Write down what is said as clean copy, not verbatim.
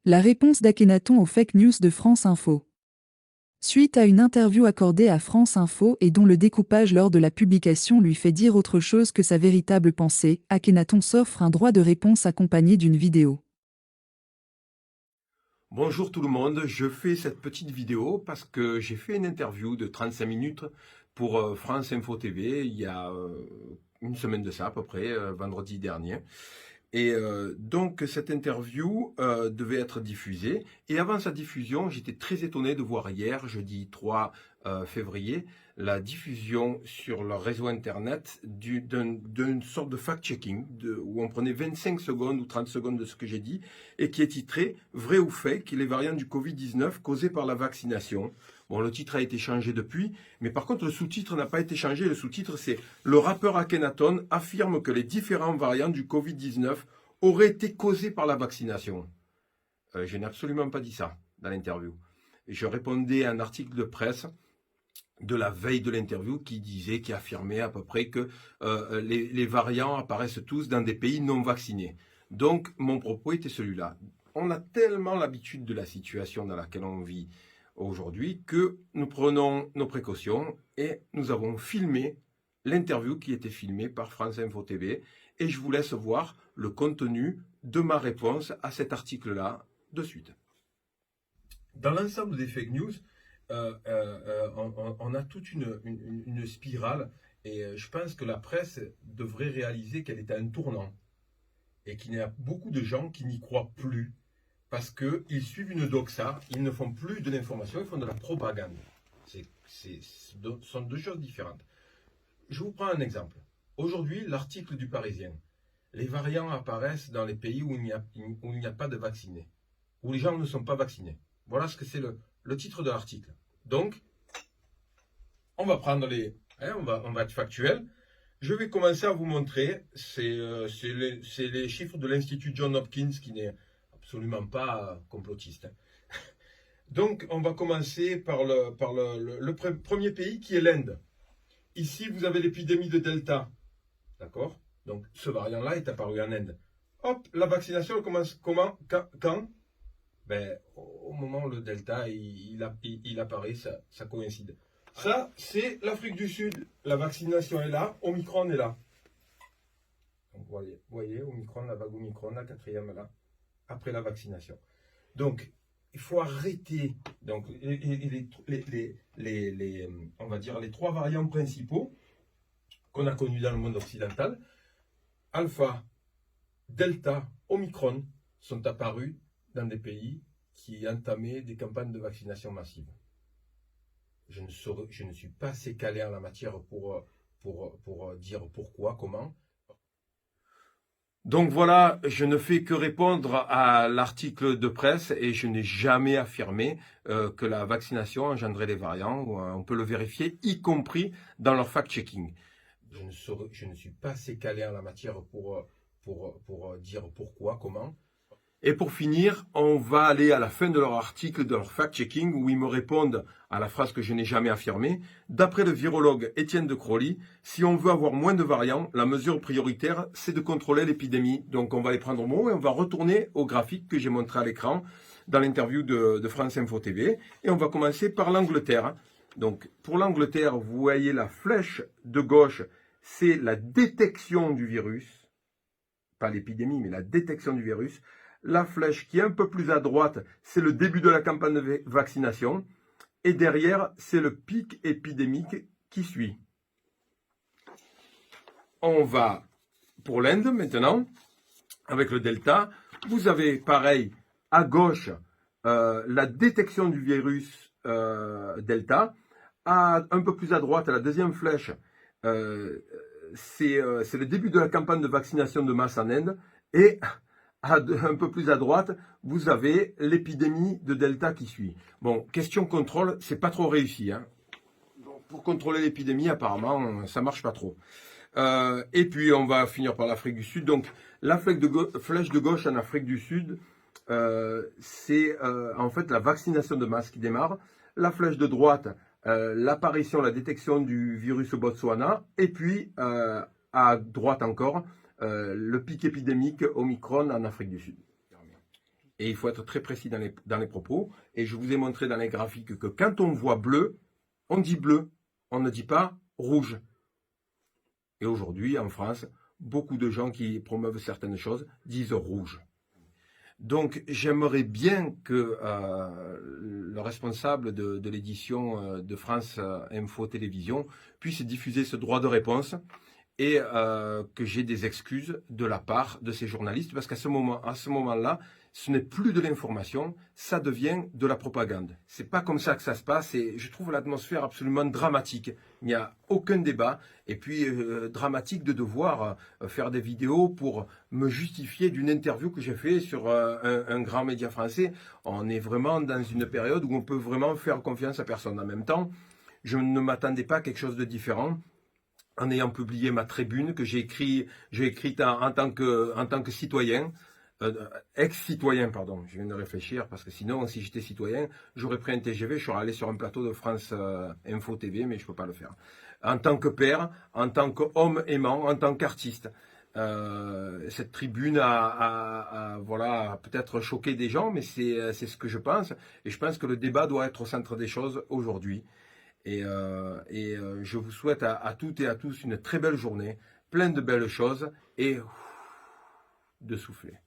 La réponse d'Akhenaton aux fake news de France Info. Suite à une interview accordée à France Info et dont le découpage lors de la publication lui fait dire autre chose que sa véritable pensée, Akhenaton s'offre un droit de réponse accompagné d'une vidéo. Bonjour tout le monde, je fais cette petite vidéo parce que j'ai fait une interview de 35 minutes pour France Info TV il y a une semaine de ça à peu près, vendredi dernier. Et donc cette interview devait être diffusée. Et avant sa diffusion, j'étais très étonné de voir hier, jeudi 3 février, la diffusion sur leur réseau internet d'une sorte de fact-checking, où on prenait 25 secondes ou 30 secondes de ce que j'ai dit, et qui est titré « Vrai ou fake, les variants du Covid-19 causés par la vaccination ». Bon, le titre a été changé depuis, mais par contre le sous-titre n'a pas été changé. Le sous-titre c'est « Le rappeur Akhenaton affirme que les différents variants du Covid-19 auraient été causés par la vaccination ». Je n'ai absolument pas dit ça dans l'interview. Je répondais à un article de presse de la veille de l'interview qui affirmait à peu près que les variants apparaissent tous dans des pays non vaccinés. Donc mon propos était celui-là. On a tellement l'habitude de la situation dans laquelle on vit aujourd'hui que nous prenons nos précautions et nous avons filmé l'interview qui était filmée par France Info TV et je vous laisse voir le contenu de ma réponse à cet article-là de suite. Dans l'ensemble des fake news, on a toute une spirale et je pense que la presse devrait réaliser qu'elle est à un tournant et qu'il y a beaucoup de gens qui n'y croient plus parce qu'ils suivent une doxa, ils ne font plus de l'information, ils font de la propagande. Ce sont deux choses différentes. Je vous prends un exemple. Aujourd'hui, l'article du Parisien. Les variants apparaissent dans les pays où il n'y a pas de vaccinés, où les gens ne sont pas vaccinés. Voilà ce que c'est le titre de l'article. Donc, on va prendre on va être factuel. Je vais commencer à vous montrer, c'est les chiffres de l'Institut John Hopkins qui n'est absolument pas complotiste. Donc, on va commencer par le premier pays qui est l'Inde. Ici, vous avez l'épidémie de Delta. D'accord? Donc, ce variant-là est apparu en Inde. Hop, la vaccination commence quand? Ben, au moment où le Delta il apparaît, ça coïncide. Ça, c'est l'Afrique du Sud. La vaccination est là, Omicron est là. Donc, vous voyez, Omicron, la vague Omicron, la quatrième là, après la vaccination. Donc, il faut arrêter. Donc, on va dire les trois variants principaux qu'on a connus dans le monde occidental, Alpha, Delta, Omicron, sont apparus dans des pays qui entamaient des campagnes de vaccination massive. Je ne suis pas assez calé en la matière pour dire pourquoi, comment. Donc voilà, je ne fais que répondre à l'article de presse et je n'ai jamais affirmé que la vaccination engendrait les variants. On peut le vérifier, y compris dans leur fact-checking. Je ne suis pas assez calé en la matière pour dire pourquoi, comment. Et pour finir, on va aller à la fin de leur article, de leur fact-checking, où ils me répondent à la phrase que je n'ai jamais affirmée. D'après le virologue Étienne de Crowley, si on veut avoir moins de variants, la mesure prioritaire, c'est de contrôler l'épidémie. Donc on va les prendre au mot et on va retourner au graphique que j'ai montré à l'écran dans l'interview de France Info TV. Et on va commencer par l'Angleterre. Donc pour l'Angleterre, vous voyez la flèche de gauche, c'est la détection du virus. Pas l'épidémie, mais la détection du virus. La flèche qui est un peu plus à droite, c'est le début de la campagne de vaccination. Et derrière, c'est le pic épidémique qui suit. On va pour l'Inde maintenant, avec le Delta. Vous avez pareil, à gauche, la détection du virus Delta. Un peu plus à droite, la deuxième flèche, c'est le début de la campagne de vaccination de masse en Inde. Et un peu plus à droite, vous avez l'épidémie de Delta qui suit. Bon, question contrôle, c'est pas trop réussi. Hein. Donc, pour contrôler l'épidémie, apparemment, ça marche pas trop. Et puis, on va finir par l'Afrique du Sud. Donc, la flèche de gauche en Afrique du Sud, c'est en fait la vaccination de masse qui démarre. La flèche de droite, l'apparition, la détection du virus au Botswana. Et puis, à droite encore, le pic épidémique Omicron en Afrique du Sud. Et il faut être très précis dans les propos. Et je vous ai montré dans les graphiques que quand on voit bleu, on dit bleu. On ne dit pas rouge. Et aujourd'hui, en France, beaucoup de gens qui promeuvent certaines choses disent rouge. Donc, j'aimerais bien que le responsable de l'édition de France Info Télévision puisse diffuser ce droit de réponse et que j'ai des excuses de la part de ces journalistes, parce qu'à ce moment-là, ce n'est plus de l'information, ça devient de la propagande. C'est pas comme ça que ça se passe, et je trouve l'atmosphère absolument dramatique. Il n'y a aucun débat, et puis dramatique de devoir faire des vidéos pour me justifier d'une interview que j'ai fait sur un grand média français. On est vraiment dans une période où on peut vraiment faire confiance à personne. En même temps, je ne m'attendais pas à quelque chose de différent, en ayant publié ma tribune que j'ai écrite en tant que citoyen, ex-citoyen, pardon, je viens de réfléchir, parce que sinon, si j'étais citoyen, j'aurais pris un TGV, je serais allé sur un plateau de France Info TV, mais je ne peux pas le faire. En tant que père, en tant qu'homme aimant, en tant qu'artiste, cette tribune voilà, peut-être choqué des gens, mais c'est ce que je pense, et je pense que le débat doit être au centre des choses aujourd'hui. Et je vous souhaite à toutes et à tous une très belle journée, plein de belles choses et de souffler.